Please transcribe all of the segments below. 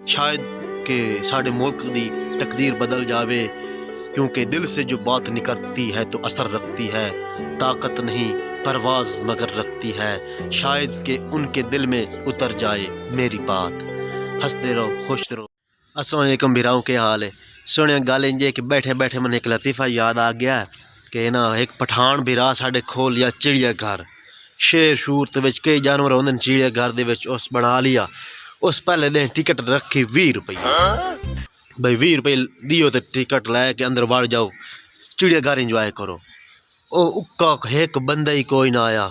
शायद कि साढ़े मुल्क दी तकदीर बदल जावे, क्योंकि दिल से जो बात निकलती है तो असर रखती है। ताकत नहीं परवाज़ मगर रखती है, शायद कि उनके दिल में उतर जाए मेरी बात। हंसते रहो खुश रहो। अस्सलाम वालेकुम भिराओं, के हाल है? सुने गल इंजे कि बैठे बैठे मैंने एक लतीफ़ा याद आ गया कि ना एक पठान भिरा साढ़े खोल या चिड़िया घर। शेर शूर तो कई जानवर होंगे चिड़िया घर दे विच उस बना लिया। उस पहले दिन टिकट रखी 20 रुपये। भाई 20 रुपये दियो तो टिकट लैके अंदर वड़ जाओ, चिड़िया घर इंजॉय करो। ओ उक्का एक बंदा ही कोई ना आया।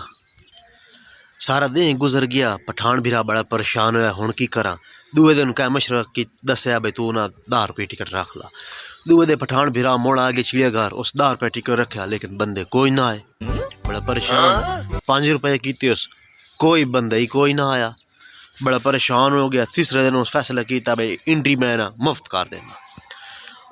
सारा दिन गुजर गया। पठान भिरा बड़ा परेशान होया, हुण की करा। दूए दिन क्या मशवरा की दसिया भाई तू ना 10 रुपये टिकट रख ला। दूए दिन पठान भिरा मुड़ आ गया चिड़िया घर, उस 10 रुपये टिकट रखा, लेकिन बंदे कोई ना आए। बड़ा परेशान। 5 रुपये की उस, कोई बंदा ही कोई ना आया। बड़ा परेशान हो गया। तीसरे दिन उस फैसला किया भाई एंट्री मैं ना मुफ्त कर देना।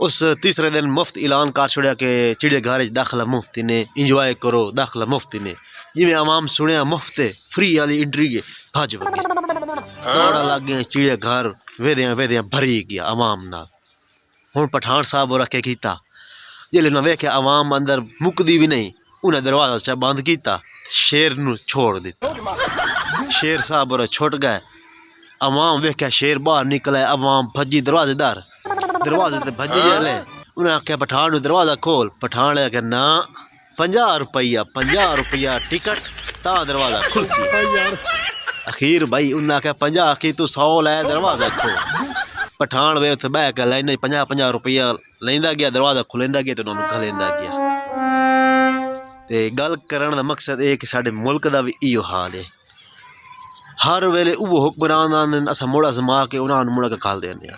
उस तीसरे दिन मुफ्त ऐलान कर छोड़ा कि चिड़िया घर दाखला मुफ्त ने, इंजॉय करो, दाखला मुफ्त ने। जिमें आवाम सुनिया मुफ्त फ्री वाली एंट्री है, भज बगे दौड़ा लग गया। चिड़िया घर वेदियाँ वेदियाँ भरी गया आवाम नाल। हुण पठान साहब हो रखे किया, जिले ना वेख्या आवाम अंदर मुकदी भी नहीं, उन्हें दरवाजा चा बंद किया, शेर नूं छोड़ दिता। शेर साहब और छुट गए। आवाम वेख्या शेर बाहर निकला, आवाम भजी दरवाजे दरवाजे ते भजी जाले। उन्हें आख्या पठान नूं दरवाजा खोल। पठान आख्या ना 50 रुपया टिकट ता दरवाजा खुलसी। अखीर भाई उन्हें आख्या 50 की तू 100 लै दरवाजा खोल। पठान वे उत्थे बह के लैने 50 रुपया लेंदा गया, दरवाजा खुलेंदा गया तो उन्होंने घलेंदा गया। ते गल करन दा मकसद ये कि साडे मुल्क दा भी इहो हाल है। हर वेले वो हुक्मरान आंदे असां मुड़ा जमा के उन्होंने मुड़ा के घल देने।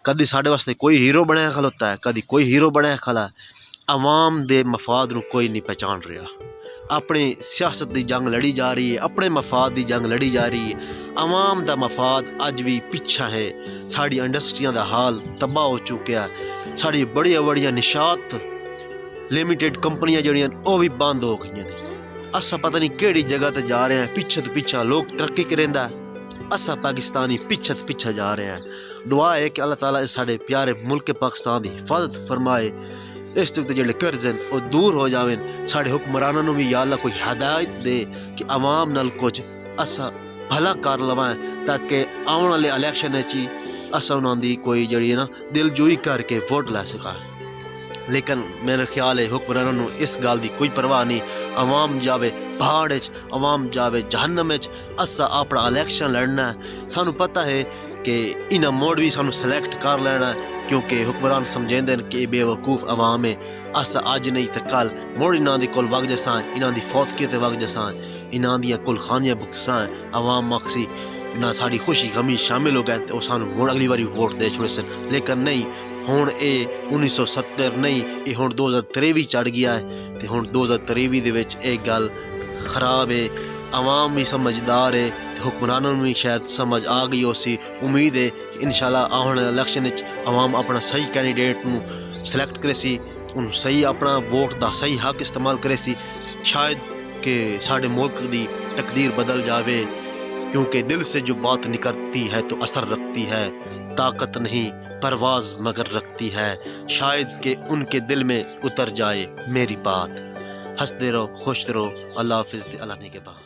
कदी साढ़े वास्ते कोई हीरो बनया खलोता है, कदी कोई हीरो बनया खला। आवाम दे मफाद नूं कोई नहीं पहचान रहा। अपनी सियासत की जंग लड़ी जा रही है, अपने मफाद की जंग लड़ी जा रही है। आवाम दा मफाद अज भी पिछा है। साड़ी इंडस्ट्रियां दा हाल तबाह हो चुका है। साड़ी बड़िया बड़िया निशात लिमिटेड कंपनियां जड़ियां वो भी बंद हो गई ने। असा पता नहीं केड़ी जगह ते जा रहे हैं। पिछे तो पिछा लोग तरक्की करेंदा, असा पाकिस्तानी पिछे तो पिछा जा रहे हैं। दुआ है कि अल्लाह ताला साढ़े प्यारे मुल्क पाकिस्तान की हिफाजत फरमाए। इस वक्त जो कर्ज हैं वो दूर हो जावें। साढ़े हुक्मरानों भी या अल्लाह कोई हदायत दे कि आवाम नाल कुछ असा भला कर लवाएं, ताकि आने वाले इलेक्शन ही असा उन्होंने कोई जड़ी ना दिलजोई करके वोट लै सका। लेकिन मेरा ख्याल है हुक्मरानों इस गल की कोई परवाह नहीं। आवाम जावे पहाड़, आवाम जावे जहन्नम, असा अपना इलेक्शन लड़ना है। सानू पता है कि इन्हें मोड़ भी सानू सिलेक्ट कर लेना है, क्योंकि हुक्मरान समझेंदे कि बेवकूफ़ आवाम है। अस अज नहीं तो कल मोड़ इन्हों की कोल वग जसां, इन्हों की फौतगी ते वग जसां, इन्हों दी कुल खानियां बुकसां। आवाम मकसी ना साड़ी खुशी गमी शामिल हो गए तो सानू मोड़ अगली बारी वोट दे छुड़े सन। लेकिन नहीं, हुण ये 1970 नहीं, ये हुण 2023 चढ़ गया है। तो हुण 2023 दे विच ये गल खराब है। आवाम भी समझदार है, हुक्मरानों भी शायद समझ आ गई उसी। उम्मीद है कि इंशाल्लाह आने वाले इलेक्शन आवाम अपना सही कैंडीडेट नूं सिलेक्ट करे सी, उन सही अपना वोट का सही हक इस्तेमाल करे सी। शायद कि साढ़े मुल्क की तकदीर बदल जावे, क्योंकि दिल से जो बात निकलती है तो असर रखती है। ताकत नहीं परवाज़ मगर रखती है, शायद कि उनके दिल में उतर जाए मेरी बात। हंसते रहो खुश रहो। अल्लाह हाफिज़। अल्लाह ने के बाद।